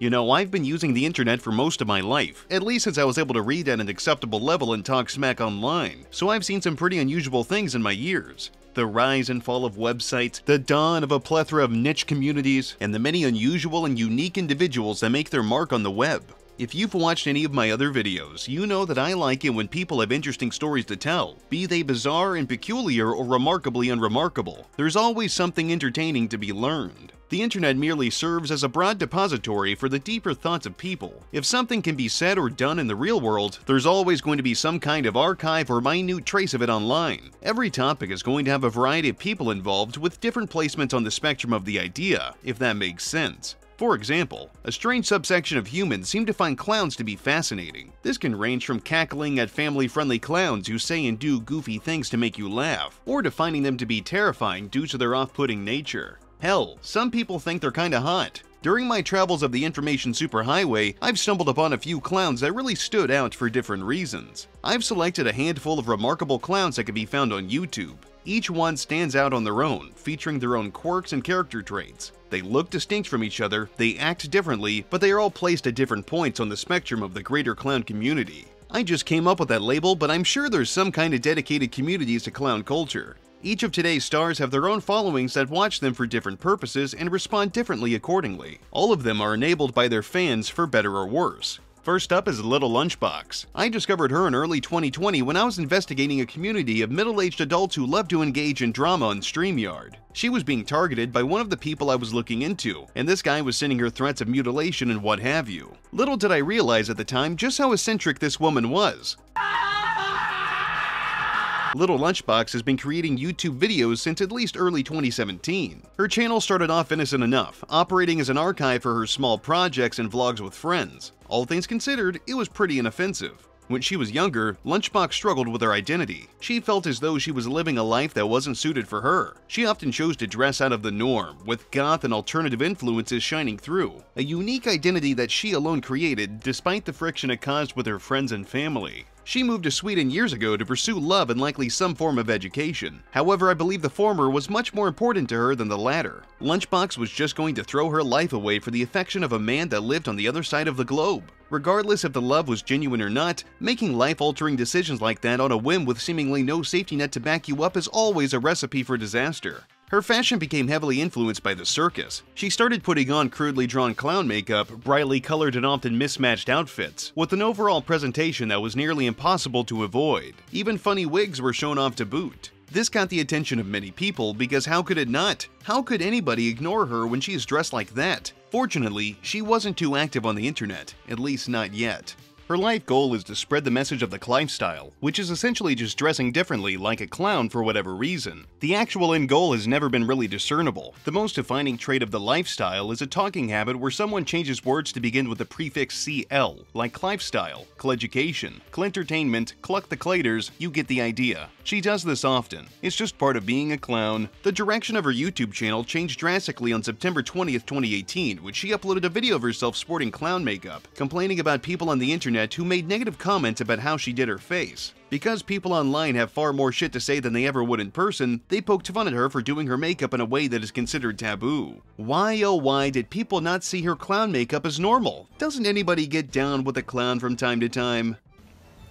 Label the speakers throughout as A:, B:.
A: You know, I've been using the internet for most of my life, at least since I was able to read at an acceptable level and talk smack online, so I've seen some pretty unusual things in my years. The rise and fall of websites, the dawn of a plethora of niche communities, and the many unusual and unique individuals that make their mark on the web. If you've watched any of my other videos, you know that I like it when people have interesting stories to tell, be they bizarre and peculiar or remarkably unremarkable. There's always something entertaining to be learned. The internet merely serves as a broad depository for the deeper thoughts of people. If something can be said or done in the real world, there's always going to be some kind of archive or minute trace of it online. Every topic is going to have a variety of people involved with different placements on the spectrum of the idea, if that makes sense. For example, a strange subsection of humans seem to find clowns to be fascinating. This can range from cackling at family-friendly clowns who say and do goofy things to make you laugh, or to finding them to be terrifying due to their off-putting nature. Hell, some people think they're kinda hot. During my travels of the information superhighway, I've stumbled upon a few clowns that really stood out for different reasons. I've selected a handful of remarkable clowns that can be found on YouTube. Each one stands out on their own, featuring their own quirks and character traits. They look distinct from each other, they act differently, but they are all placed at different points on the spectrum of the greater clown community. I just came up with that label, but I'm sure there's some kind of dedicated communities to clown culture. Each of today's stars have their own followings that watch them for different purposes and respond differently accordingly. All of them are enabled by their fans for better or worse. First up is Little Lunchbox. I discovered her in early 2020 when I was investigating a community of middle-aged adults who love to engage in drama on StreamYard. She was being targeted by one of the people I was looking into, and this guy was sending her threats of mutilation and what have you. Little did I realize at the time just how eccentric this woman was. Little Lunchbox has been creating YouTube videos since at least early 2017. Her channel started off innocent enough, operating as an archive for her small projects and vlogs with friends. All things considered, it was pretty inoffensive. When she was younger, Lunchbox struggled with her identity. She felt as though she was living a life that wasn't suited for her. She often chose to dress out of the norm, with goth and alternative influences shining through. A unique identity that she alone created, despite the friction it caused with her friends and family. She moved to Sweden years ago to pursue love and likely some form of education. However, I believe the former was much more important to her than the latter. Lunchbox was just going to throw her life away for the affection of a man that lived on the other side of the globe. Regardless if the love was genuine or not, making life-altering decisions like that on a whim with seemingly no safety net to back you up is always a recipe for disaster. Her fashion became heavily influenced by the circus. She started putting on crudely drawn clown makeup, brightly colored and often mismatched outfits, with an overall presentation that was nearly impossible to avoid. Even funny wigs were shown off to boot. This got the attention of many people because how could it not? How could anybody ignore her when she is dressed like that? Fortunately, she wasn't too active on the internet, at least not yet. Her life goal is to spread the message of the Clivestyle, which is essentially just dressing differently like a clown for whatever reason. The actual end goal has never been really discernible. The most defining trait of the lifestyle is a talking habit where someone changes words to begin with the prefix CL, like Clivestyle, Cleducation, Clentertainment, Cluck the Claters, you get the idea. She does this often. It's just part of being a clown. The direction of her YouTube channel changed drastically on September 20th, 2018, when she uploaded a video of herself sporting clown makeup, complaining about people on the internet who made negative comments about how she did her face. Because people online have far more shit to say than they ever would in person, they poked fun at her for doing her makeup in a way that is considered taboo. Why oh why did people not see her clown makeup as normal? Doesn't anybody get down with a clown from time to time?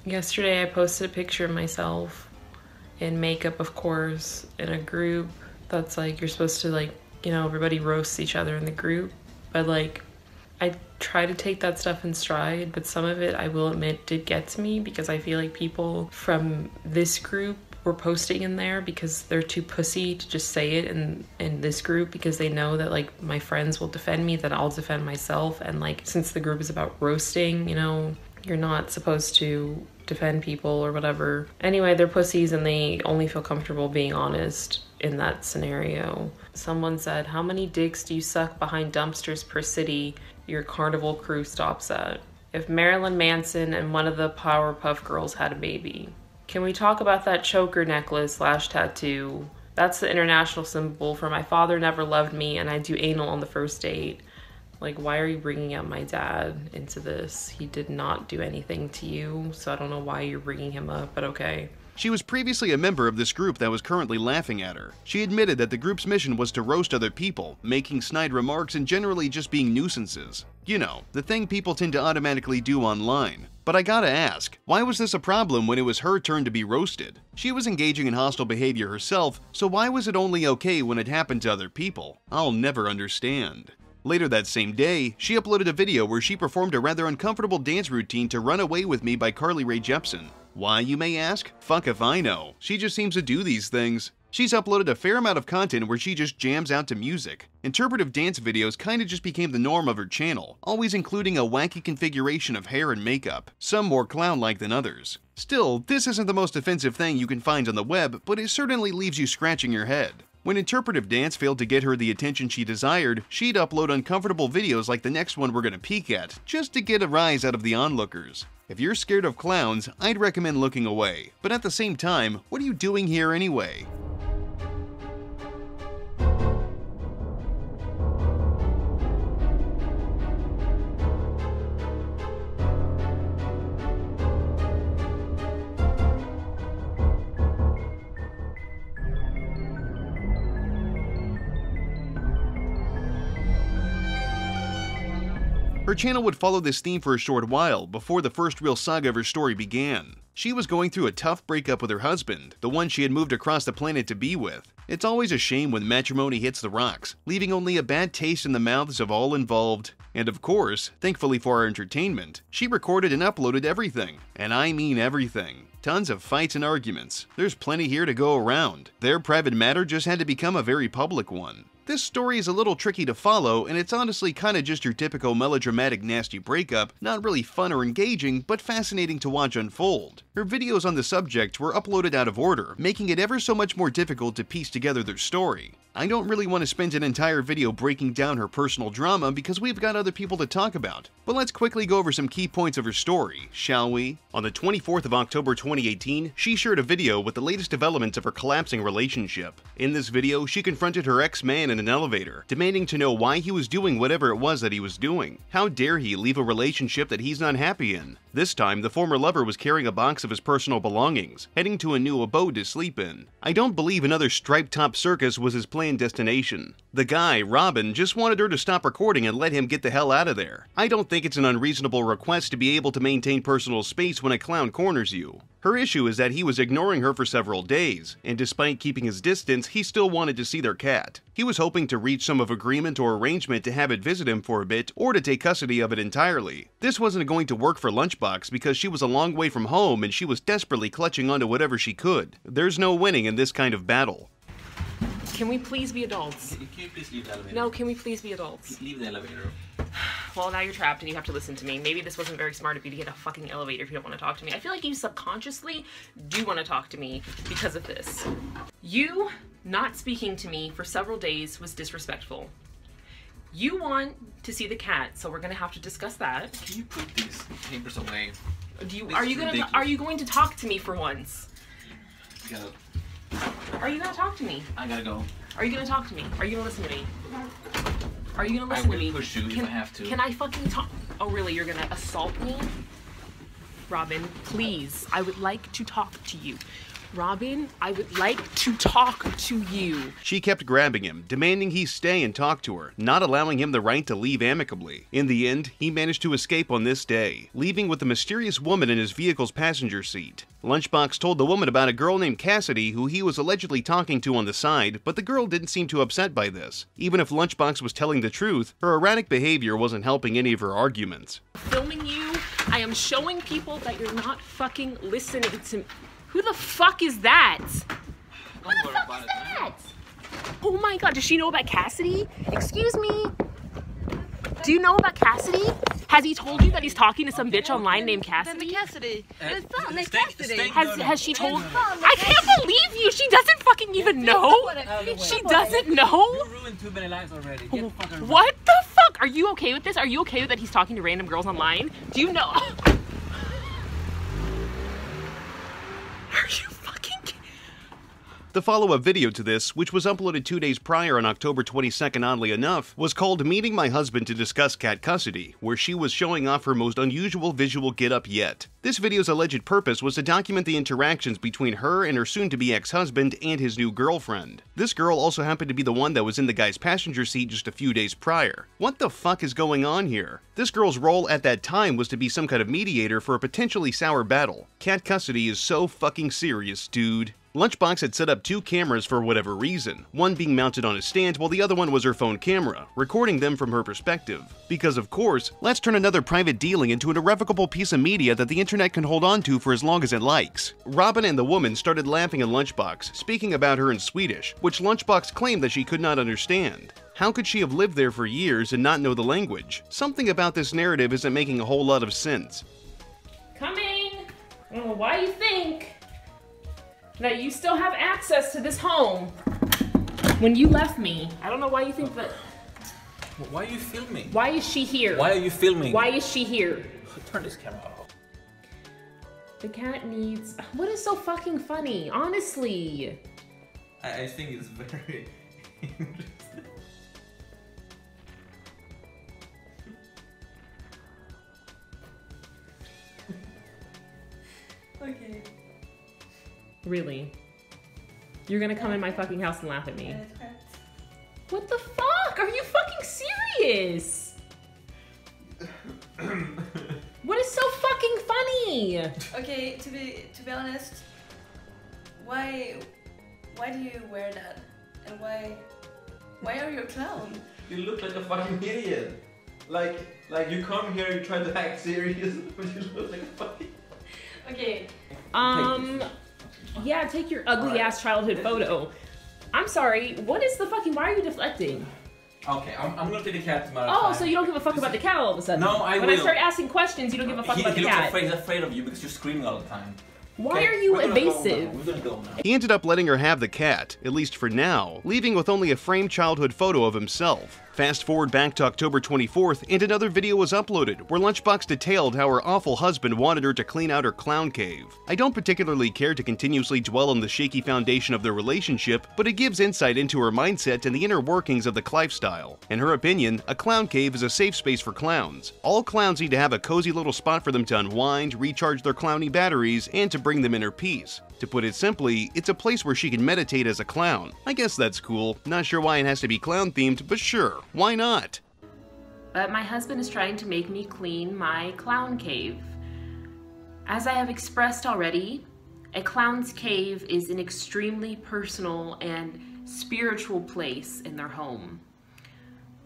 B: Yesterday I posted a picture of myself in makeup, of course, in a group that's like, you're supposed to like, you know, everybody roasts each other in the group, but like, I try to take that stuff in stride, but some of it, I will admit, did get to me because I feel like people from this group were posting in there because they're too pussy to just say it in this group because they know that like my friends will defend me, that I'll defend myself. And like, since the group is about roasting, you know, you're not supposed to defend people or whatever. Anyway, they're pussies and they only feel comfortable being honest in that scenario. Someone said, how many dicks do you suck behind dumpsters per city your carnival crew stops at? If Marilyn Manson and one of the Powerpuff Girls had a baby. Can we talk about that choker necklace / tattoo? That's the international symbol for my father never loved me and I do anal on the first date. Like, why are you bringing up my dad into this? He did not do anything to you, so I don't know why you're bringing him up, but okay.
A: She was previously a member of this group that was currently laughing at her. She admitted that the group's mission was to roast other people, making snide remarks and generally just being nuisances. You know, the thing people tend to automatically do online. But I gotta ask, why was this a problem when it was her turn to be roasted? She was engaging in hostile behavior herself, so why was it only okay when it happened to other people? I'll never understand. Later that same day, she uploaded a video where she performed a rather uncomfortable dance routine to Run Away With Me by Carly Rae Jepsen. Why, you may ask? Fuck if I know. She just seems to do these things. She's uploaded a fair amount of content where she just jams out to music. Interpretive dance videos kinda just became the norm of her channel, always including a wacky configuration of hair and makeup, some more clown-like than others. Still, this isn't the most offensive thing you can find on the web, but it certainly leaves you scratching your head. When interpretive dance failed to get her the attention she desired, she'd upload uncomfortable videos like the next one we're gonna peek at, just to get a rise out of the onlookers. If you're scared of clowns, I'd recommend looking away. But at the same time, what are you doing here anyway? Her channel would follow this theme for a short while before the first real saga of her story began. She was going through a tough breakup with her husband, the one she had moved across the planet to be with. It's always a shame when matrimony hits the rocks, leaving only a bad taste in the mouths of all involved. And of course, thankfully for our entertainment, she recorded and uploaded everything. And I mean everything. Tons of fights and arguments. There's plenty here to go around. Their private matter just had to become a very public one. This story is a little tricky to follow, and it's honestly kinda just your typical melodramatic nasty breakup, not really fun or engaging, but fascinating to watch unfold. Her videos on the subject were uploaded out of order, making it ever so much more difficult to piece together their story. I don't really want to spend an entire video breaking down her personal drama because we've got other people to talk about, but let's quickly go over some key points of her story, shall we? On the 24th of October 2018, she shared a video with the latest developments of her collapsing relationship. In this video, she confronted her ex-man in an elevator, demanding to know why he was doing whatever it was that he was doing. How dare he leave a relationship that he's not happy in? This time, the former lover was carrying a box of his personal belongings, heading to a new abode to sleep in. I don't believe another striped-top circus was his planned destination. The guy, Robin, just wanted her to stop recording and let him get the hell out of there. I don't think it's an unreasonable request to be able to maintain personal space when a clown corners you. Her issue is that he was ignoring her for several days, and despite keeping his distance, he still wanted to see their cat. He was hoping to reach some of agreement or arrangement to have it visit him for a bit or to take custody of it entirely. This wasn't going to work for Lunchbox because she was a long way from home and she was desperately clutching onto whatever she could. There's no winning in this kind of battle.
B: Can we please be adults?
C: Can you please leave the elevator?
B: No, can we please be adults?
C: Leave the elevator.
B: Well, now you're trapped and you have to listen to me. Maybe this wasn't very smart of you to get a fucking elevator if you don't want to talk to me. I feel like you subconsciously do want to talk to me because of this. You not speaking to me for several days was disrespectful. You want to see the cat, so we're gonna have to discuss that.
C: Can you put these papers away?
B: Are you going to talk to me for once?
C: Go.
B: Are you gonna talk to me?
C: I gotta go.
B: Are you gonna talk to me? Are you gonna listen to me? Are you gonna listen to me?
C: I will push you if I have to.
B: Can I fucking talk? Oh really, you're gonna assault me? Robin, please, I would like to talk to you. Robin, I would like to talk to you.
A: She kept grabbing him, demanding he stay and talk to her, not allowing him the right to leave amicably. In the end, he managed to escape on this day, leaving with the mysterious woman in his vehicle's passenger seat. Lunchbox told the woman about a girl named Cassidy who he was allegedly talking to on the side, but the girl didn't seem too upset by this. Even if Lunchbox was telling the truth, her erratic behavior wasn't helping any of her arguments.
B: Filming you, I am showing people that you're not fucking listening to me. Who the fuck is that? Who the fuck is that? Oh my god, does she know about Cassidy? Excuse me? Do you know about Cassidy? Has he told you that he's talking to some bitch online named Cassidy?
D: Cassidy. It's not named Cassidy.
B: Has she told? I can't believe you. She doesn't fucking even know. She doesn't know.
C: You ruined too many lives already.
B: What the fuck? Are you okay with this? Are you okay with that he's talking to random girls online? Do you know? Are you fucking kidding?
A: The follow-up video to this, which was uploaded 2 days prior on October 22nd oddly enough, was called Meeting My Husband to Discuss Cat Custody, where she was showing off her most unusual visual get-up yet. This video's alleged purpose was to document the interactions between her and her soon-to-be ex-husband and his new girlfriend. This girl also happened to be the one that was in the guy's passenger seat just a few days prior. What the fuck is going on here? This girl's role at that time was to be some kind of mediator for a potentially sour battle. Cat custody is so fucking serious, dude. Lunchbox had set up 2 cameras for whatever reason, one being mounted on a stand while the other one was her phone camera, recording them from her perspective. Because of course, let's turn another private dealing into an irrevocable piece of media that the internet can hold on to for as long as it likes. Robin and the woman started laughing at Lunchbox, speaking about her in Swedish, which Lunchbox claimed that she could not understand. How could she have lived there for years and not know the language? Something about this narrative isn't making a whole lot of sense.
B: Coming! I don't know why you think that you still have access to this home when you left me. I don't know why you think that.
C: Why are you filming?
B: Why is she here?
C: Why are you filming?
B: Why is she here?
C: Turn this camera off.
B: The cat needs. What is so fucking funny? Honestly.
C: I think it's very interesting.
D: Okay.
B: Really? You're gonna come in my fucking house and laugh at me?
D: Yeah, it hurts.
B: What the fuck? Are you fucking serious? What is so fucking funny?
D: Okay, to be honest, why do you wear that? And why are you a clown?
E: You look like a fucking idiot. Like you come here, you try to act serious, but you look like a fucking.
D: Okay.
B: Yeah, take your ugly ass childhood photo. I'm sorry, what is the fucking, why are you deflecting?
C: Okay, I'm gonna take the cat to
B: Oh, so you don't give a fuck about the cat all of a sudden?
C: No, I
B: When
C: will.
B: I start asking questions, you don't give a fuck about the
C: He
B: cat.
C: looks afraid of you because you're screaming all the time.
B: Why
C: Okay,
B: are you
C: we're gonna go
B: evasive?
C: now. We're gonna go now.
A: He ended up letting her have the cat, at least for now, leaving with only a framed childhood photo of himself. Fast forward back to October 24th, and another video was uploaded where Lunchbox detailed how her awful husband wanted her to clean out her clown cave. I don't particularly care to continuously dwell on the shaky foundation of their relationship, but it gives insight into her mindset and the inner workings of the lifestyle. In her opinion, a clown cave is a safe space for clowns. All clowns need to have a cozy little spot for them to unwind, recharge their clowny batteries, and to bring them inner peace. To put it simply, it's a place where she can meditate as a clown. I guess that's cool. Not sure why it has to be clown themed, but sure, why not?
B: But my husband is trying to make me clean my clown cave. As I have expressed already, a clown's cave is an extremely personal and spiritual place in their home.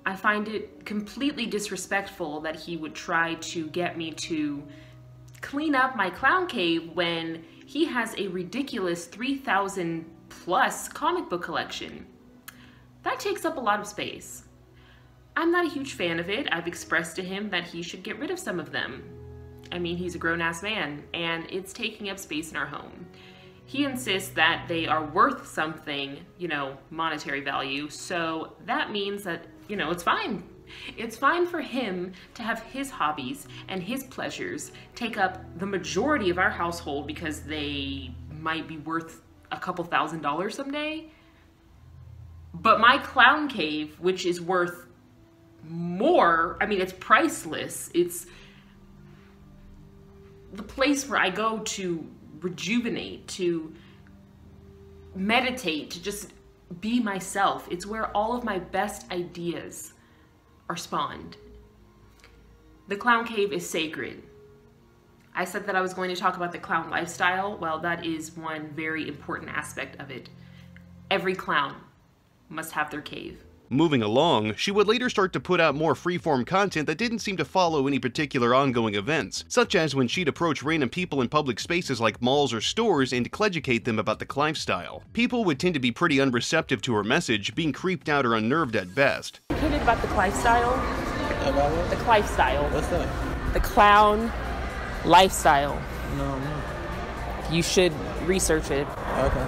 B: I find it completely disrespectful that he would try to get me to clean up my clown cave when he has a ridiculous 3,000 plus comic book collection. That takes up a lot of space. I'm not a huge fan of it. I've expressed to him that he should get rid of some of them. I mean, he's a grown-ass man, and it's taking up space in our home. He insists that they are worth something, you know, monetary value, so that means that, you know, it's fine. It's fine for him to have his hobbies and his pleasures take up the majority of our household because they might be worth a couple $1,000s someday. But my clown cave, which is worth more, I mean, it's priceless. It's the place where I go to rejuvenate, to meditate, to just be myself. It's where all of my best ideas are spawned. The clown cave is sacred. I said that I was going to talk about the clown lifestyle. Well, that is one very important aspect of it. Every clown must have their cave.
A: Moving along, she would later start to put out more freeform content that didn't seem to follow any particular ongoing events, such as when she'd approach random people in public spaces like malls or stores and educate them about the lifestyle. People would tend to be pretty unreceptive to her message, being creeped out or unnerved at best.
B: Educated about the lifestyle?
E: About what?
B: The lifestyle.
E: What's that?
B: The clown lifestyle.
E: No.
B: You should research it.
E: Okay.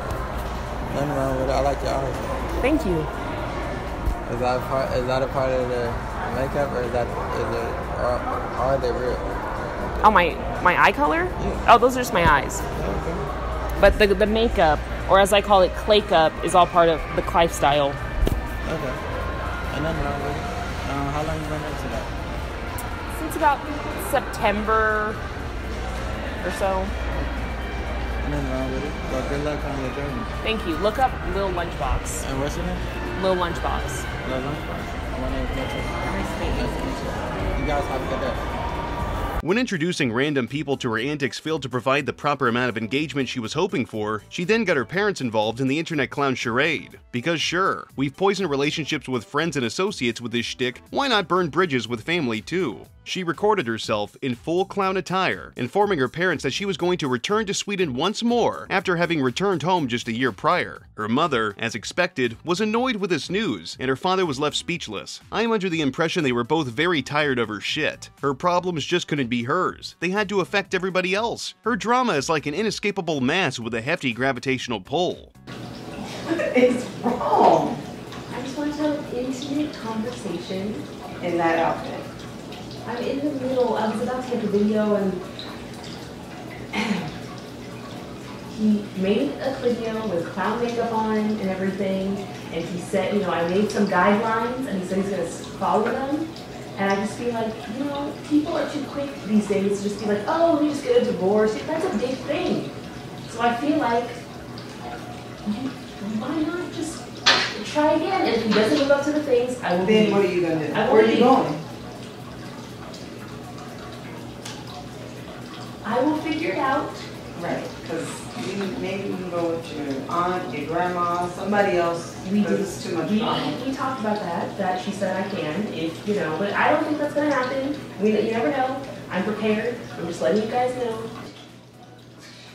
E: Nothing wrong with it. I like your eyes.
B: Thank you.
E: Is that a part of the makeup, or are they real?
B: Oh, my eye color?
E: Yeah.
B: Oh, those are just my eyes.
E: Okay.
B: But the makeup, or as I call it, clay-up, is all part of the lifestyle.
E: Okay. And nothing wrong with it. How long you been into that?
B: Since about September
F: or so.
G: Nothing wrong with it. Well, good luck on your journey.
F: Thank you. Look up Lil Lunchbox.
G: And what's your name?
F: Lil Lunchbox.
G: Lil Lunchbox. My name is Mitchell.
F: Nice to meet you.
G: Nice to meet you. You guys have a good day.
A: When introducing random people to her antics failed to provide the proper amount of engagement she was hoping for, she then got her parents involved in the internet clown charade. Because sure, we've poisoned relationships with friends and associates with this shtick, why not burn bridges with family too? She recorded herself in full clown attire, informing her parents that she was going to return to Sweden once more after having returned home just a year prior. Her mother, as expected, was annoyed with this news, and her father was left speechless. I am under the impression they were both very tired of her shit. Her problems just couldn't be hers. They had to affect everybody else. Her drama is like an inescapable mass with a hefty gravitational pull.
H: What is wrong? I just want to have an intimate conversation in that outfit. I'm in the middle. I was about to get the video and he made a video with clown makeup on and everything. And he said, you know, I made some guidelines and he said he's going to follow them. And I just feel like, you know, people are too quick these days to just be like, oh, we just get a divorce. That's a big thing. So I feel like, why not just try again? And if he doesn't live up to the things, I will
I: Then
H: leave.
I: what are you going to do?
H: I will
I: Where are you
H: leave.
I: going?
H: I will figure it out.
I: Right, because maybe you can go with your aunt, your grandma, somebody else. Because it's too much drama.
H: We talked about that she said I can, if, you know, but I don't think that's going to happen. I mean, you never know. I'm prepared. I'm just letting you guys know.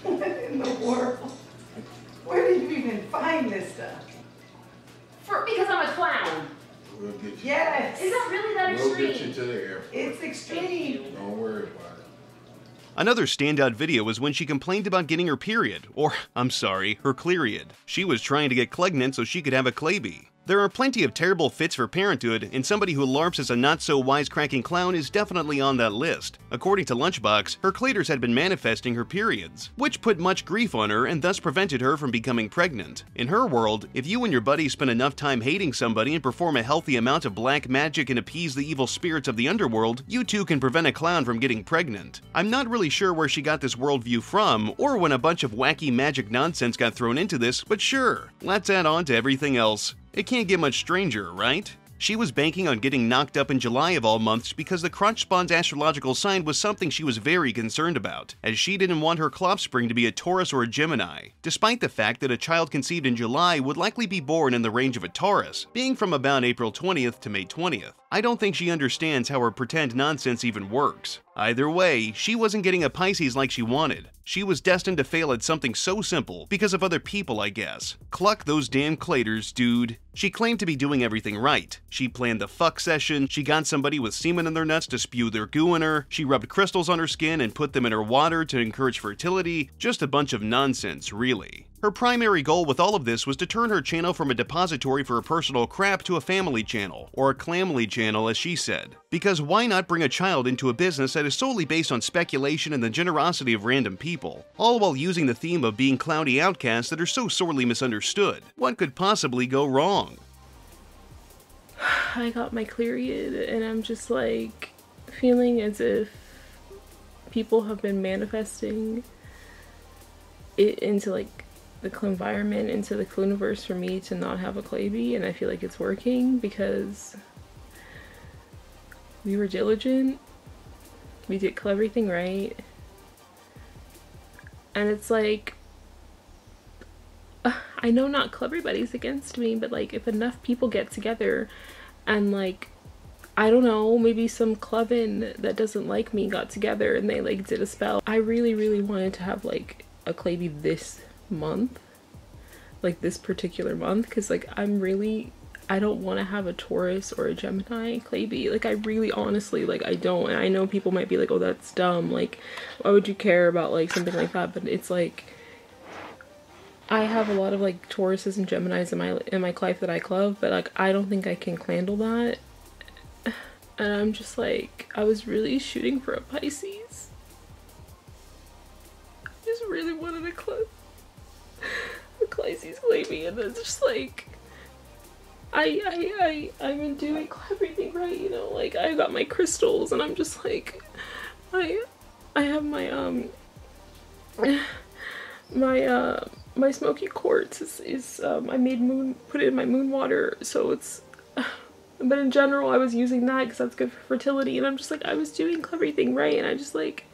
I: What in the world? Where did you even find this stuff?
H: Because I'm a clown.
J: We'll get you.
I: Yes.
H: Is that really that
J: We'll
H: extreme?
J: get you to the airport.
I: It's extreme.
J: Don't worry about it.
A: Another standout video was when she complained about getting her period, or, I'm sorry, her cleariod. She was trying to get Clegnant so she could have a Claby. There are plenty of terrible fits for parenthood, and somebody who LARPs as a not-so-wisecracking clown is definitely on that list. According to Lunchbox, her claters had been manifesting her periods, which put much grief on her and thus prevented her from becoming pregnant. In her world, if you and your buddy spend enough time hating somebody and perform a healthy amount of black magic and appease the evil spirits of the underworld, you too can prevent a clown from getting pregnant. I'm not really sure where she got this worldview from, or when a bunch of wacky magic nonsense got thrown into this, but sure, let's add on to everything else. It can't get much stranger, right? She was banking on getting knocked up in July of all months because the Crunch Spawn's astrological sign was something she was very concerned about, as she didn't want her offspring to be a Taurus or a Gemini, despite the fact that a child conceived in July would likely be born in the range of a Taurus, being from about April 20th to May 20th. I don't think she understands how her pretend nonsense even works. Either way, she wasn't getting a Pisces like she wanted. She was destined to fail at something so simple because of other people, I guess. Cluck those damn claters, dude. She claimed to be doing everything right. She planned the fuck session, she got somebody with semen in their nuts to spew their goo in her, she rubbed crystals on her skin and put them in her water to encourage fertility. Just a bunch of nonsense, really. Her primary goal with all of this was to turn her channel from a depository for her personal crap to a family channel, or a clamly channel as she said. Because why not bring a child into a business that is solely based on speculation and the generosity of random people, all while using the theme of being cloudy outcasts that are so sorely misunderstood? What could possibly go wrong?
B: I got my cleariod and I'm just like feeling as if people have been manifesting it into like the environment, into the Cluniverse for me to not have a Claby, and I feel like it's working because we were diligent, we did everything right, and it's like, I know not everybody's against me, but like if enough people get together and like, I don't know, maybe some Cloven that doesn't like me got together and they like did a spell. I really wanted to have like a Claby this month, like this particular month, because like I don't want to have a Taurus or a Gemini Claby. Like I really honestly, like I don't. And I know people might be like, oh that's dumb, like why would you care about like something like that, but it's like I have a lot of like Tauruses and Geminis in my life that I love, but like I don't think I can handle that. And I'm just like, I was really shooting for a Pisces. I just really wanted a Pisces Claby, and it's just like I've been doing everything right, you know, like I got my crystals and I'm just like I have my My smoky quartz is I put it in my moon water, so it's but in general I was using that because that's good for fertility, and I'm just like, I was doing everything right, and I just like,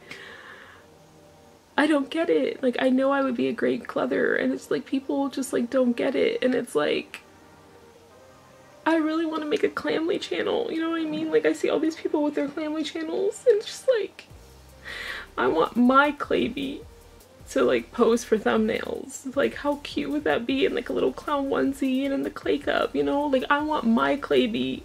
B: I don't get it. Like, I know I would be a great cleather, and it's like people just like don't get it, and it's like, I really want to make a Clamly channel, you know what I mean? Like, I see all these people with their Clamly channels, and it's just like, I want my Clayby to like pose for thumbnails. Like, how cute would that be in like a little clown onesie and in the clay cup, you know? Like, I want my Clayby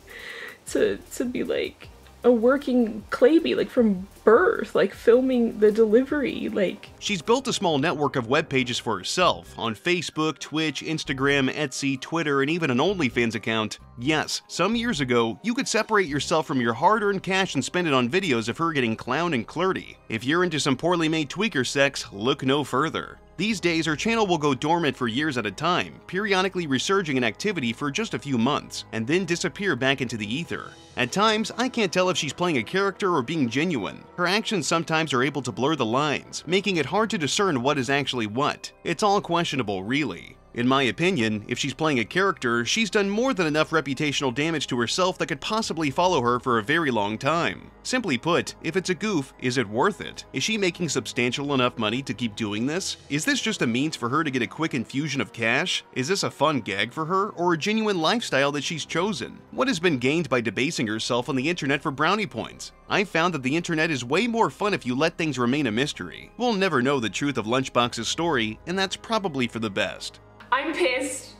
B: to be like a working Clayby, like from birth, like filming the delivery. Like,
A: she's built a small network of web pages for herself on Facebook, Twitch, Instagram, Etsy, Twitter, and even an OnlyFans account. Yes, some years ago, you could separate yourself from your hard-earned cash and spend it on videos of her getting clown and flirty. If you're into some poorly made tweaker sex, look no further. These days, her channel will go dormant for years at a time, periodically resurging in activity for just a few months, and then disappear back into the ether. At times, I can't tell if she's playing a character or being genuine. Her actions sometimes are able to blur the lines, making it hard to discern what is actually what. It's all questionable, really. In my opinion, if she's playing a character, she's done more than enough reputational damage to herself that could possibly follow her for a very long time. Simply put, if it's a goof, is it worth it? Is she making substantial enough money to keep doing this? Is this just a means for her to get a quick infusion of cash? Is this a fun gag for her, or a genuine lifestyle that she's chosen? What has been gained by debasing herself on the internet for brownie points? I found that the internet is way more fun if you let things remain a mystery. We'll never know the truth of Lunchbox's story, and that's probably for the best.
F: I'm pissed,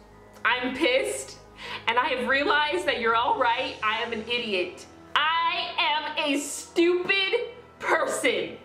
F: and I have realized that you're all right. I am an idiot. I am a stupid person.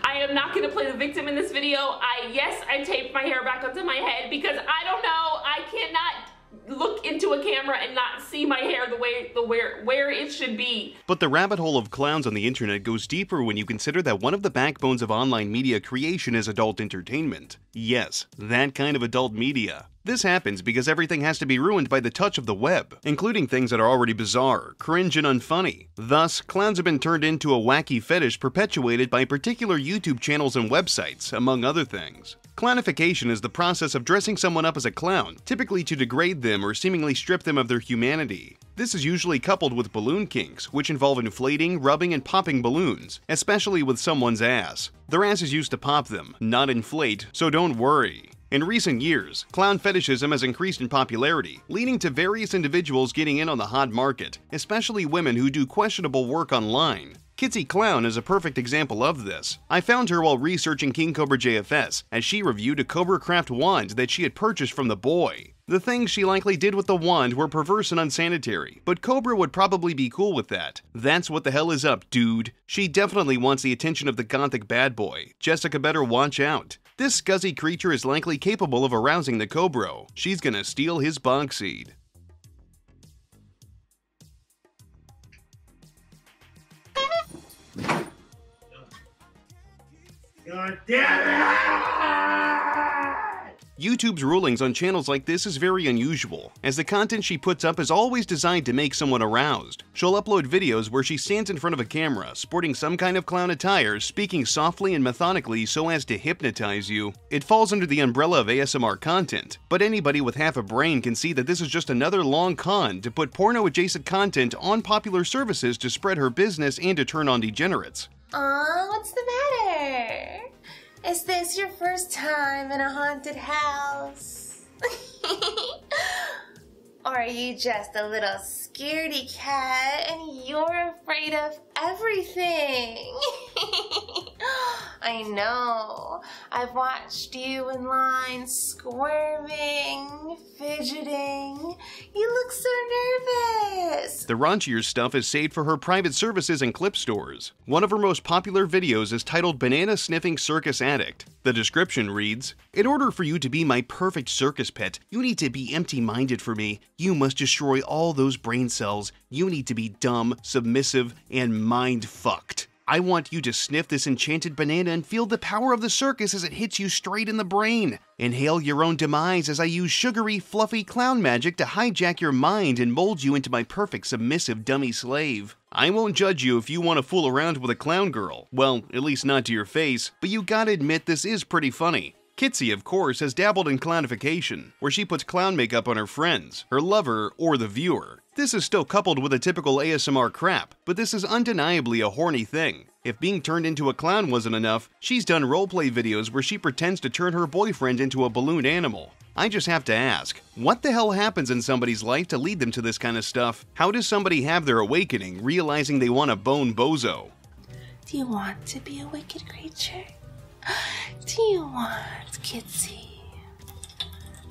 F: I am not gonna play the victim in this video. Yes, I taped my hair back onto my head because I don't know, I cannot look into a camera and not see my hair where it should be.
A: But the rabbit hole of clowns on the internet goes deeper when you consider that one of the backbones of online media creation is adult entertainment. Yes, that kind of adult media. This happens because everything has to be ruined by the touch of the web, including things that are already bizarre, cringe, and unfunny. Thus, clowns have been turned into a wacky fetish perpetuated by particular YouTube channels and websites, among other things. Clownification is the process of dressing someone up as a clown, typically to degrade them or seemingly strip them of their humanity. This is usually coupled with balloon kinks, which involve inflating, rubbing, and popping balloons, especially with someone's ass. Their ass is used to pop them, not inflate, so don't worry. In recent years, clown fetishism has increased in popularity, leading to various individuals getting in on the hot market, especially women who do questionable work online. Kitsy Clown is a perfect example of this. I found her while researching King Cobra JFS, as she reviewed a Cobra Craft wand that she had purchased from the boy. The things she likely did with the wand were perverse and unsanitary, but Cobra would probably be cool with that. That's what the hell is up, dude. She definitely wants the attention of the gothic bad boy. Jessica better watch out. This scuzzy creature is likely capable of arousing the Cobra. She's gonna steal his bog seed.
J: God damn it!
A: YouTube's rulings on channels like this is very unusual, as the content she puts up is always designed to make someone aroused. She'll upload videos where she stands in front of a camera, sporting some kind of clown attire, speaking softly and methodically so as to hypnotize you. It falls under the umbrella of ASMR content, but anybody with half a brain can see that this is just another long con to put porno-adjacent content on popular services to spread her business and to turn on degenerates.
K: What's the matter? Is this your first time in a haunted house? Or are you just a little scaredy cat and you're afraid of everything? I know. I've watched you in line squirming, fidgeting. You look so nervous.
A: The raunchier stuff is saved for her private services and clip stores. One of her most popular videos is titled Banana Sniffing Circus Addict. The description reads, "In order for you to be my perfect circus pet, you need to be empty-minded for me. You must destroy all those brain cells. You need to be dumb, submissive, and mind-fucked." I want you to sniff this enchanted banana and feel the power of the circus as it hits you straight in the brain. Inhale your own demise as I use sugary, fluffy clown magic to hijack your mind and mold you into my perfect submissive dummy slave. I won't judge you if you want to fool around with a clown girl. Well, at least not to your face, but you gotta admit this is pretty funny. Kitsy, of course, has dabbled in clownification, where she puts clown makeup on her friends, her lover, or the viewer. This is still coupled with a typical ASMR crap, but this is undeniably a horny thing. If being turned into a clown wasn't enough, she's done roleplay videos where she pretends to turn her boyfriend into a balloon animal. I just have to ask, what the hell happens in somebody's life to lead them to this kind of stuff? How does somebody have their awakening, realizing they want to bone Bozo?
K: Do you want to be a wicked creature? Do you want Kitsy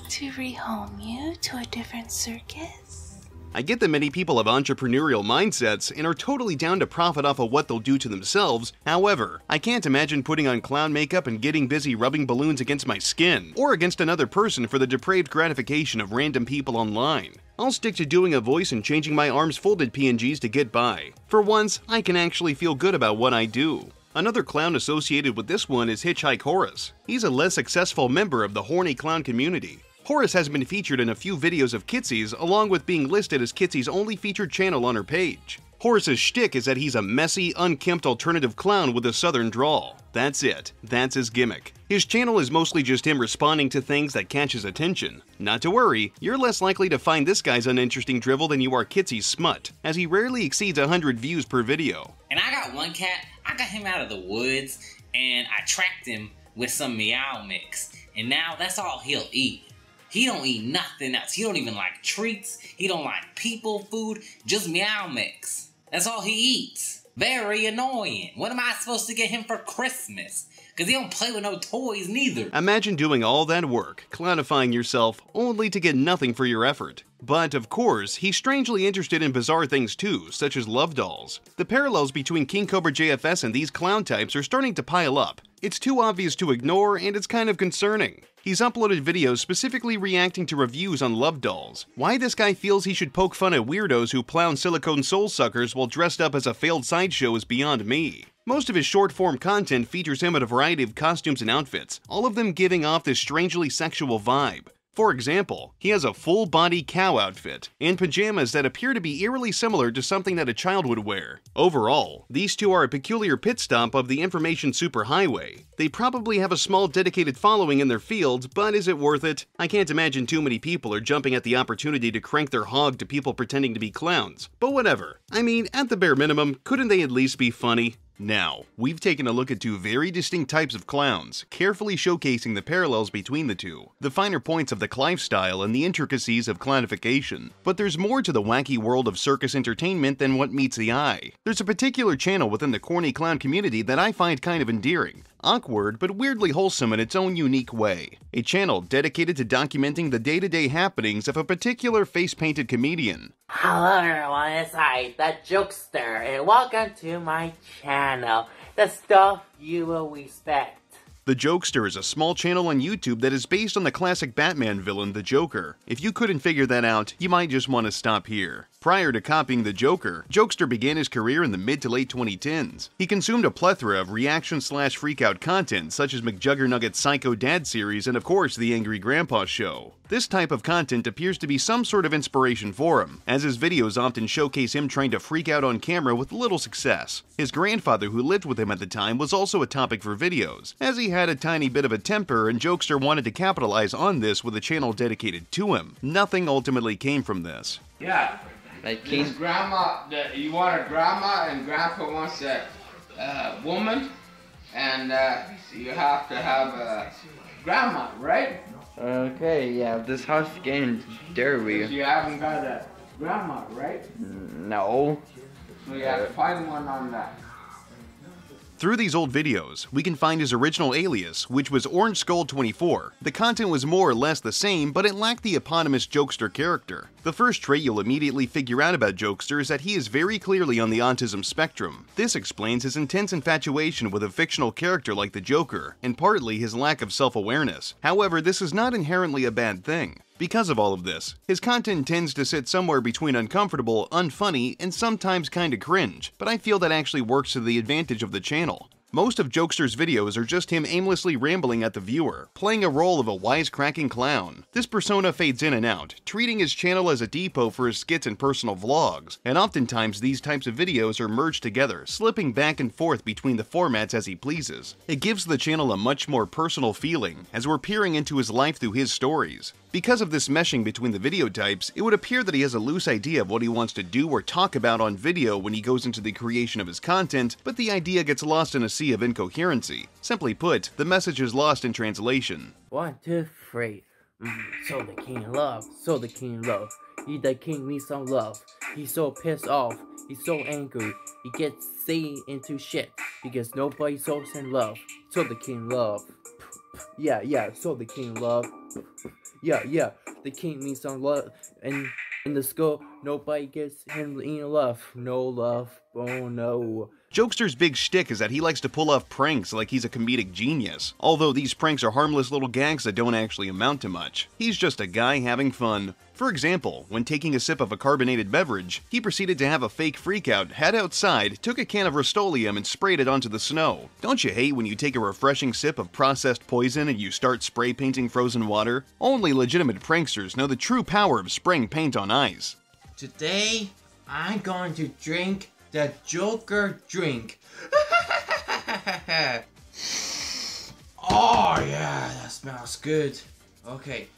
K: to rehome you to a different circus?
A: I get that many people have entrepreneurial mindsets and are totally down to profit off of what they'll do to themselves. However, I can't imagine putting on clown makeup and getting busy rubbing balloons against my skin, or against another person for the depraved gratification of random people online. I'll stick to doing a voice and changing my arms folded PNGs to get by. For once, I can actually feel good about what I do. Another clown associated with this one is Hitchhike Horace. He's a less successful member of the horny clown community. Horace has been featured in a few videos of Kitsy's, along with being listed as Kitsy's only featured channel on her page. Horace's shtick is that he's a messy, unkempt alternative clown with a southern drawl. That's it. That's his gimmick. His channel is mostly just him responding to things that catch his attention. Not to worry, you're less likely to find this guy's uninteresting drivel than you are Kitsy's smut, as he rarely exceeds 100 views per video.
J: And I got one cat, I got him out of the woods, and I tracked him with some Meow Mix, and now that's all he'll eat. He don't eat nothing else. He don't even like treats. He don't like people food. Just Meow Mix. That's all he eats. Very annoying. What am I supposed to get him for Christmas? Because he don't play with no toys neither.
A: Imagine doing all that work, clownifying yourself, only to get nothing for your effort. But, of course, he's strangely interested in bizarre things too, such as love dolls. The parallels between King Cobra JFS and these clown types are starting to pile up. It's too obvious to ignore, and it's kind of concerning. He's uploaded videos specifically reacting to reviews on love dolls. Why this guy feels he should poke fun at weirdos who clown silicone soul suckers while dressed up as a failed sideshow is beyond me. Most of his short-form content features him in a variety of costumes and outfits, all of them giving off this strangely sexual vibe. For example, he has a full-body cow outfit, and pajamas that appear to be eerily similar to something that a child would wear. Overall, these two are a peculiar pit stop of the information superhighway. They probably have a small dedicated following in their field, but is it worth it? I can't imagine too many people are jumping at the opportunity to crank their hog to people pretending to be clowns. But whatever. I mean, at the bare minimum, couldn't they at least be funny? Now, we've taken a look at two very distinct types of clowns, carefully showcasing the parallels between the two, the finer points of the Clive style and the intricacies of clownification. But there's more to the wacky world of circus entertainment than what meets the eye. There's a particular channel within the corny clown community that I find kind of endearing. Awkward, but weirdly wholesome in its own unique way. A channel dedicated to documenting the day-to-day happenings of a particular face-painted comedian.
L: Hello everyone, it's I, the Jokester, and welcome to my channel, the stuff you will respect.
A: The Jokester is a small channel on YouTube that is based on the classic Batman villain, the Joker. If you couldn't figure that out, you might just want to stop here. Prior to copying the Joker, Jokester began his career in the mid to late 2010s. He consumed a plethora of reaction/freakout content such as McJuggernugget's Psycho Dad series and of course The Angry Grandpa Show. This type of content appears to be some sort of inspiration for him, as his videos often showcase him trying to freak out on camera with little success. His grandfather, who lived with him at the time, was also a topic for videos, as he had a tiny bit of a temper and Jokester wanted to capitalize on this with a channel dedicated to him. Nothing ultimately came from this.
M: Yeah.
G: Like
M: His grandma, you want a grandma and grandpa wants a woman, and you have to have a grandma, right?
G: Okay, yeah, this house is getting dirty.
M: You haven't got a grandma, right?
G: No.
M: So you have to find one on that.
A: Through these old videos, we can find his original alias, which was Orange Skull 24. The content was more or less the same, but it lacked the eponymous Jokester character. The first trait you'll immediately figure out about Jokester is that he is very clearly on the autism spectrum. This explains his intense infatuation with a fictional character like the Joker, and partly his lack of self-awareness. However, this is not inherently a bad thing. Because of all of this, his content tends to sit somewhere between uncomfortable, unfunny, and sometimes kinda cringe, but I feel that actually works to the advantage of the channel. Most of Jokster's videos are just him aimlessly rambling at the viewer, playing a role of a wisecracking clown. This persona fades in and out, treating his channel as a depot for his skits and personal vlogs, and oftentimes these types of videos are merged together, slipping back and forth between the formats as he pleases. It gives the channel a much more personal feeling, as we're peering into his life through his stories. Because of this meshing between the video types, it would appear that he has a loose idea of what he wants to do or talk about on video when he goes into the creation of his content, but the idea gets lost in a sea of incoherency. Simply put, the message is lost in translation.
N: 1, 2, 3. So the king love, so the king love. He the king needs some love. He's so pissed off, he's so angry. He gets seen into shit because nobody shows him love. So the king love. Yeah, so the king love. Yeah, the king needs some love. And in the school, nobody gets him any love. No love, oh no.
A: Jokster's big shtick is that he likes to pull off pranks like he's a comedic genius, although these pranks are harmless little gags that don't actually amount to much. He's just a guy having fun. For example, when taking a sip of a carbonated beverage, he proceeded to have a fake freakout, head outside, took a can of Rust-Oleum and sprayed it onto the snow. Don't you hate when you take a refreshing sip of processed poison and you start spray painting frozen water? Only legitimate pranksters know the true power of spraying paint on ice.
O: Today, I'm going to drink the Joker drink. Oh yeah, that smells good. Okay,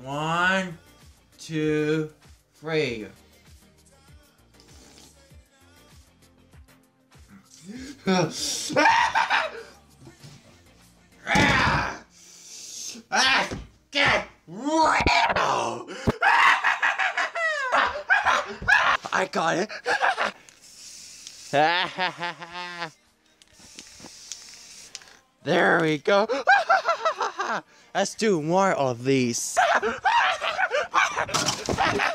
O: 1, 2, 3. I got it. There we go. Let's do more of these.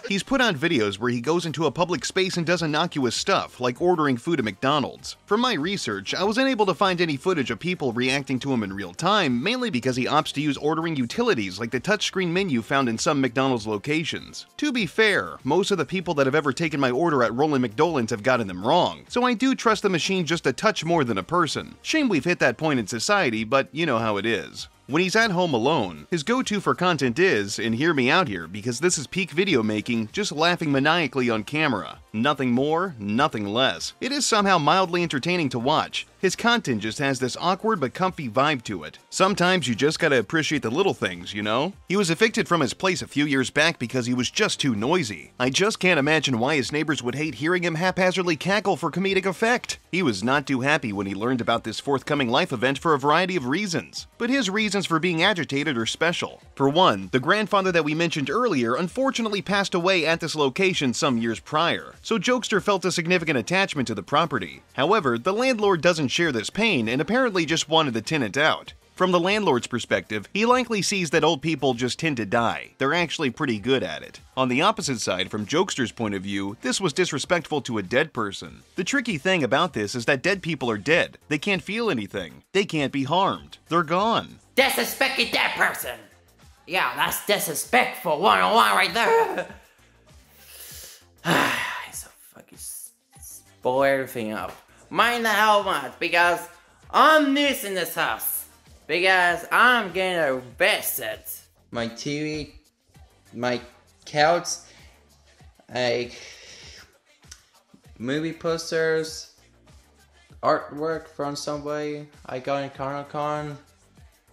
A: He's put on videos where he goes into a public space and does innocuous stuff, like ordering food at McDonald's. From my research, I was unable to find any footage of people reacting to him in real time, mainly because he opts to use ordering utilities like the touchscreen menu found in some McDonald's locations. To be fair, most of the people that have ever taken my order at Roland McDonald's have gotten them wrong, so I do trust the machine just a touch more than a person. Shame we've hit that point in society, but you know how it is. When he's at home alone, his go-to for content is, and hear me out here because this is peak video making, just laughing maniacally on camera. Nothing more, nothing less. It is somehow mildly entertaining to watch. His content just has this awkward but comfy vibe to it. Sometimes you just gotta appreciate the little things, you know? He was evicted from his place a few years back because he was just too noisy. I just can't imagine why his neighbors would hate hearing him haphazardly cackle for comedic effect. He was not too happy when he learned about this forthcoming life event for a variety of reasons. But his reasons for being agitated are special. For one, the grandfather that we mentioned earlier unfortunately passed away at this location some years prior, so Jokester felt a significant attachment to the property. However, the landlord doesn't share this pain and apparently just wanted the tenant out. From the landlord's perspective, he likely sees that old people just tend to die. They're actually pretty good at it. On the opposite side, from Jokester's point of view, this was disrespectful to a dead person. The tricky thing about this is that dead people are dead. They can't feel anything. They can't be harmed. They're gone.
L: Disrespect a dead person. Yeah, that's disrespectful 101 right there.
N: So fucking spoil everything up. Mind the hell much because I'm missing this house. Because I'm getting invested.
O: My TV, my couch, like movie posters, artwork from somebody I got in Comic-Con.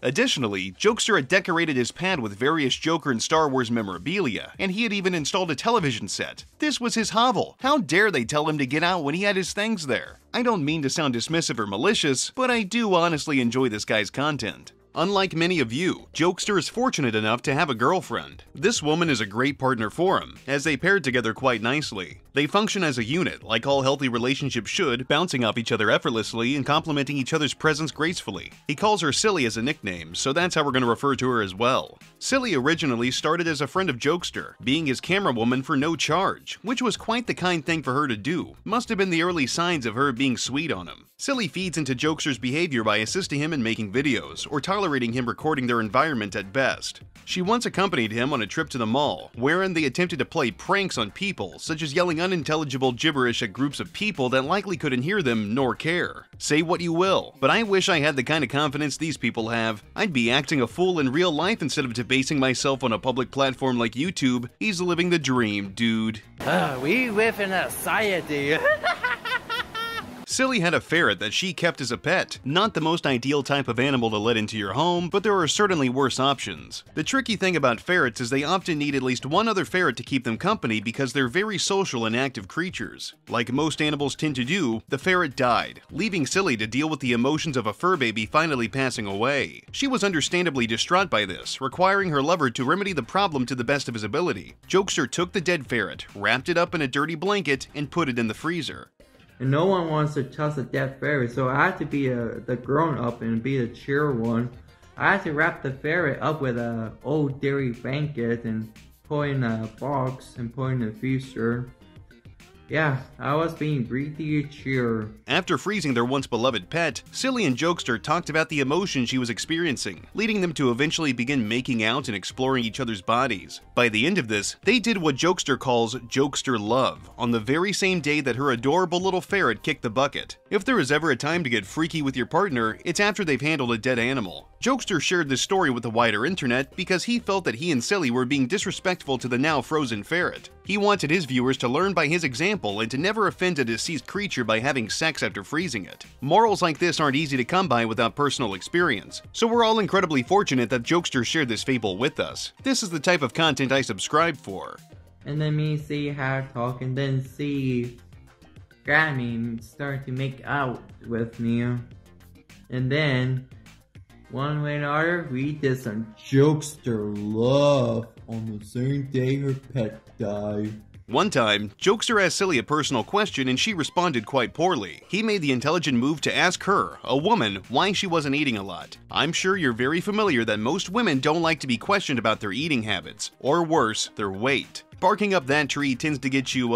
A: Additionally, Jokester had decorated his pad with various Joker and Star Wars memorabilia, and he had even installed a television set. This was his hovel. How dare they tell him to get out when he had his things there? I don't mean to sound dismissive or malicious, but I do honestly enjoy this guy's content. Unlike many of you, Jokester is fortunate enough to have a girlfriend. This woman is a great partner for him, as they paired together quite nicely. They function as a unit, like all healthy relationships should, bouncing off each other effortlessly and complementing each other's presence gracefully. He calls her Silly as a nickname, so that's how we're going to refer to her as well. Silly originally started as a friend of Jokester, being his camera woman for no charge, which was quite the kind thing for her to do. Must have been the early signs of her being sweet on him. Silly feeds into Jokester's behavior by assisting him in making videos, or tolerating him recording their environment at best. She once accompanied him on a trip to the mall, wherein they attempted to play pranks on people, such as yelling unintelligible gibberish at groups of people that likely couldn't hear them nor care. Say what you will, but I wish I had the kind of confidence these people have. I'd be acting a fool in real life instead of debasing myself on a public platform like YouTube. He's living the dream, dude.
N: We live in a society.
A: Silly had a ferret that she kept as a pet. Not the most ideal type of animal to let into your home, but there are certainly worse options. The tricky thing about ferrets is they often need at least one other ferret to keep them company because they're very social and active creatures. Like most animals tend to do, the ferret died, leaving Silly to deal with the emotions of a fur baby finally passing away. She was understandably distraught by this, requiring her lover to remedy the problem to the best of his ability. Jokester took the dead ferret, wrapped it up in a dirty blanket, and put it in the freezer.
G: And no one wants to trust a dead ferret, so I had to be the grown-up and be the cheer one. I had to wrap the ferret up with a old dairy blanket and put in a box and put in the freezer. Yeah, I was being really cheer.
A: After freezing their once beloved pet, Silly and Jokester talked about the emotion she was experiencing, leading them to eventually begin making out and exploring each other's bodies. By the end of this, they did what Jokester calls Jokester love, on the very same day that her adorable little ferret kicked the bucket. If there is ever a time to get freaky with your partner, it's after they've handled a dead animal. Jokester shared this story with the wider internet because he felt that he and Silly were being disrespectful to the now frozen ferret. He wanted his viewers to learn by his example and to never offend a deceased creature by having sex after freezing it. Morals like this aren't easy to come by without personal experience, so we're all incredibly fortunate that Jokester shared this fable with us. This is the type of content I subscribe for.
G: And then me see her talk and then see Grammy start to make out with me. And then one way or another, we did some Jokester love on the same day her pet died.
A: One time, Jokester asked Silly a personal question and she responded quite poorly. He made the intelligent move to ask her, a woman, why she wasn't eating a lot. I'm sure you're very familiar that most women don't like to be questioned about their eating habits, or worse, their weight. Barking up that tree tends to get you,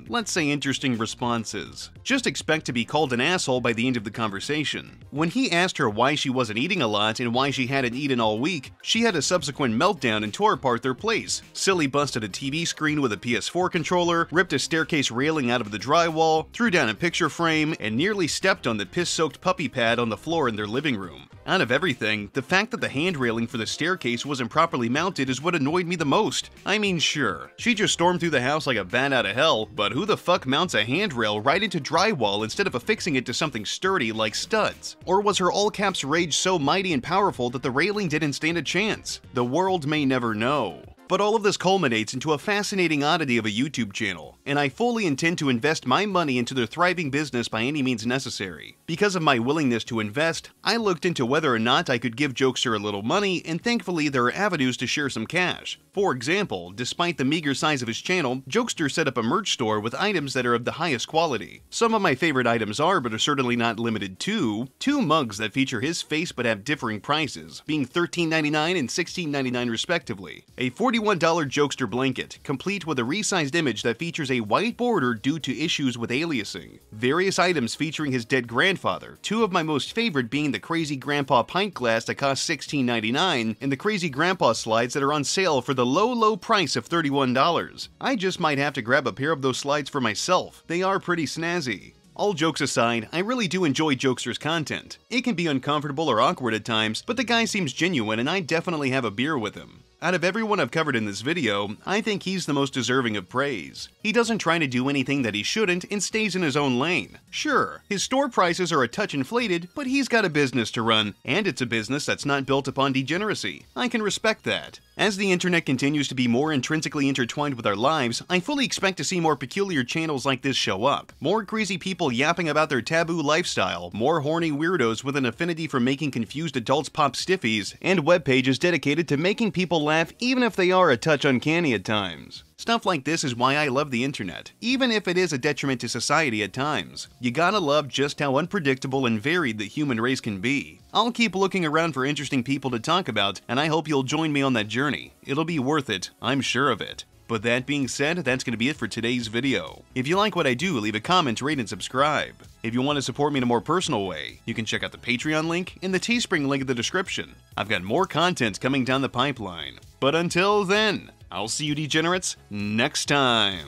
A: let's say interesting responses. Just expect to be called an asshole by the end of the conversation. When he asked her why she wasn't eating a lot and why she hadn't eaten all week, she had a subsequent meltdown and tore apart their place. Silly busted a TV screen with a PS4 controller, ripped a staircase railing out of the drywall, threw down a picture frame, and nearly stepped on the piss-soaked puppy pad on the floor in their living room. Out of everything, the fact that the hand railing for the staircase wasn't properly mounted is what annoyed me the most. I mean, sure, she just stormed through the house like a bat out of hell, but who the fuck mounts a handrail right into drywall instead of affixing it to something sturdy like studs? Or was her all-caps rage so mighty and powerful that the railing didn't stand a chance? The world may never know. But all of this culminates into a fascinating oddity of a YouTube channel, and I fully intend to invest my money into their thriving business by any means necessary. Because of my willingness to invest, I looked into whether or not I could give Jokester a little money, and thankfully there are avenues to share some cash. For example, despite the meager size of his channel, Jokester set up a merch store with items that are of the highest quality. Some of my favorite items are, but are certainly not limited to, 2 mugs that feature his face but have differing prices, being $13.99 and $16.99 respectively. A $41 Jokester blanket, complete with a resized image that features a white border due to issues with aliasing. Various items featuring his dead grandfather, 2 of my most favorite being the Crazy Grandpa pint glass that costs $16.99 and the Crazy Grandpa slides that are on sale for the low price of $31. I just might have to grab a pair of those slides for myself. They are pretty snazzy. All jokes aside, I really do enjoy Jokester's content. It can be uncomfortable or awkward at times, but the guy seems genuine and I'd definitely have a beer with him. Out of everyone I've covered in this video, I think he's the most deserving of praise. He doesn't try to do anything that he shouldn't and stays in his own lane. Sure, his store prices are a touch inflated, but he's got a business to run, and it's a business that's not built upon degeneracy. I can respect that. As the internet continues to be more intrinsically intertwined with our lives, I fully expect to see more peculiar channels like this show up. More crazy people yapping about their taboo lifestyle, more horny weirdos with an affinity for making confused adults pop stiffies, and web pages dedicated to making people laugh laugh even if they are a touch uncanny at times. Stuff like this is why I love the internet, even if it is a detriment to society at times. You gotta love just how unpredictable and varied the human race can be. I'll keep looking around for interesting people to talk about, and I hope you'll join me on that journey. It'll be worth it, I'm sure of it. But that being said, that's going to be it for today's video. If you like what I do, leave a comment, rate, and subscribe. If you want to support me in a more personal way, you can check out the Patreon link and the Teespring link in the description. I've got more content coming down the pipeline. But until then, I'll see you degenerates next time.